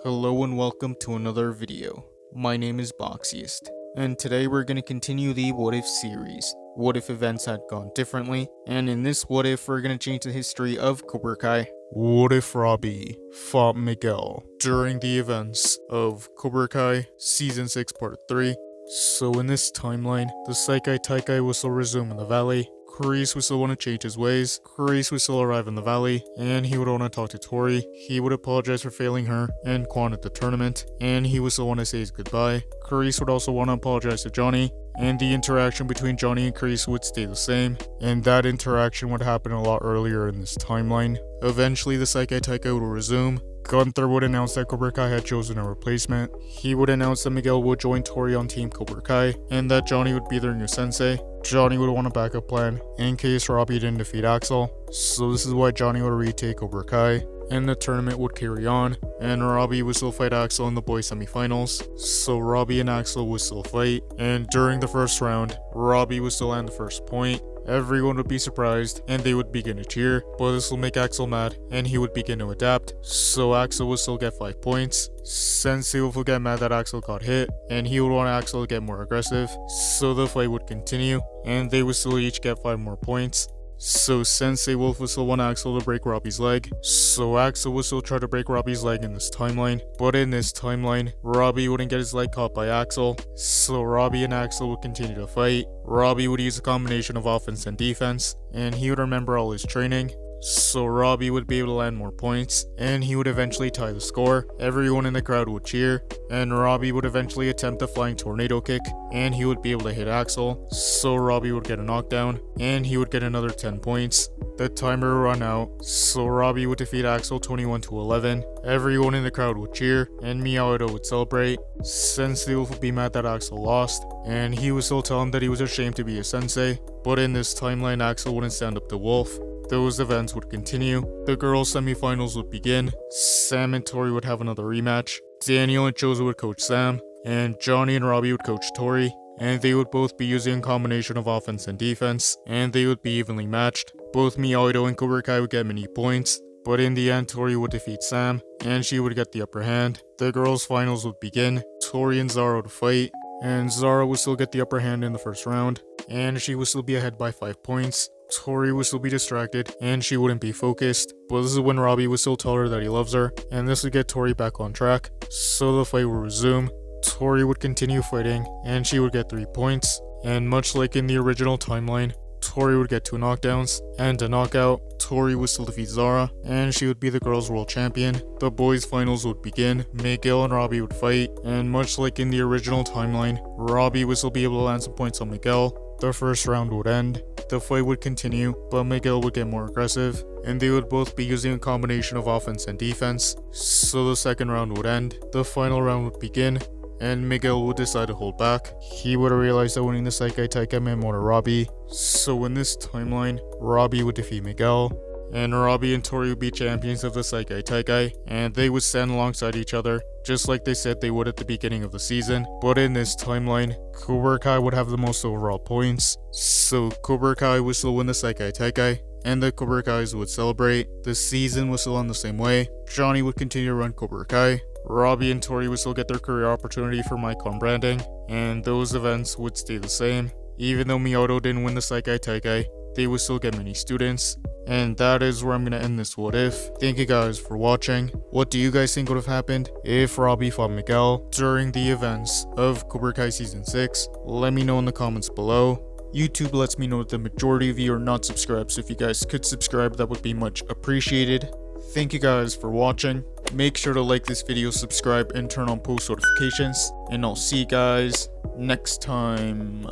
Hello and welcome to another video. My name is Boxiest, and today we're going to continue the What If series. What if events had gone differently? And in this What If, we're going to change the history of Cobra Kai. What if Robby fought Miguel during the events of Cobra Kai Season 6 Part 3? So in this timeline, the Saikai Taikai will still resume in the valley. Kreese would still want to change his ways. Kreese would still arrive in the valley, and he would want to talk to Tori. He would apologize for failing her and Quan at the tournament, and he would still want to say his goodbye. Kreese would also want to apologize to Johnny, and the interaction between Johnny and Kreese would stay the same, and that interaction would happen a lot earlier in this timeline. Eventually, the Saikai Taika would resume. Gunther would announce that Cobra Kai had chosen a replacement. He would announce that Miguel would join Tori on Team Cobra Kai, and that Johnny would be their new sensei. Johnny would want a backup plan in case Robby didn't defeat Axel, so this is why Johnny would retake Cobra Kai, and the tournament would carry on, and Robby would still fight Axel in the boys semifinals. So Robby and Axel would still fight, and during the first round, Robby would still land the first point. Everyone would be surprised, and they would begin to cheer, but this will make Axel mad, and he would begin to adapt, so Axel would still get 5 points. Sensei would get mad that Axel got hit, and he would want Axel to get more aggressive, so the fight would continue, and they would still each get 5 more points. So Sensei Wolf would still want Axel to break Robby's leg, so Axel would still try to break Robby's leg in this timeline, but in this timeline, Robby wouldn't get his leg caught by Axel, so Robby and Axel would continue to fight. Robby would use a combination of offense and defense, and he would remember all his training, so Robby would be able to land more points, and he would eventually tie the score. Everyone in the crowd would cheer, and Robby would eventually attempt a flying tornado kick, and he would be able to hit Axel, so Robby would get a knockdown, and he would get another 10 points. The timer would run out, so Robby would defeat Axel 21-11. Everyone in the crowd would cheer, and Miyagi would celebrate. Sensei Wolf would be mad that Axel lost, and he would still tell him that he was ashamed to be a sensei, but in this timeline Axel wouldn't stand up to Wolf. Those events would continue. The girls' semifinals would begin. Sam and Tori would have another rematch. Daniel and Chozo would coach Sam, and Johnny and Robby would coach Tori, and they would both be using a combination of offense and defense, and they would be evenly matched. Both Miyagi and Cobra Kai would get many points, but in the end Tori would defeat Sam, and she would get the upper hand. The girls' finals would begin. Tori and Zara would fight, and Zara would still get the upper hand in the first round, and she would still be ahead by 5 points. Tori would still be distracted, and she wouldn't be focused, but this is when Robby would still tell her that he loves her, and this would get Tori back on track, so the fight would resume. Tori would continue fighting, and she would get 3 points, and much like in the original timeline, Tori would get 2 knockdowns, and a knockout. Tori would still defeat Zara, and she would be the girls' world champion. The boys' finals would begin. Miguel and Robby would fight, and much like in the original timeline, Robby would still be able to land some points on Miguel. The first round would end. The fight would continue, but Miguel would get more aggressive, and they would both be using a combination of offense and defense. So the second round would end. The final round would begin, and Miguel would decide to hold back. He would realize that winning the Saikai Taika meant more to Robby. So in this timeline, Robby would defeat Miguel, and Robby and Tori would be champions of the Saikai Taika, and they would stand alongside each other, just like they said they would at the beginning of the season. But in this timeline, Cobra Kai would have the most overall points, so Cobra Kai would still win the Saikai Taika, and the Cobra Kais would celebrate. The season was still on the same way. Johnny would continue to run Cobra Kai. Robby and Tori would still get their career opportunity for Micon branding, and those events would stay the same. Even though Miyato didn't win the Saikai Taika, they would still get many students. And that is where I'm going to end this What If. Thank you guys for watching. What do you guys think would have happened if Robby fought Miguel during the events of Cobra Kai Season 6? Let me know in the comments below. YouTube lets me know that the majority of you are not subscribed, so if you guys could subscribe, that would be much appreciated. Thank you guys for watching. Make sure to like this video, subscribe, and turn on post notifications. And I'll see you guys next time.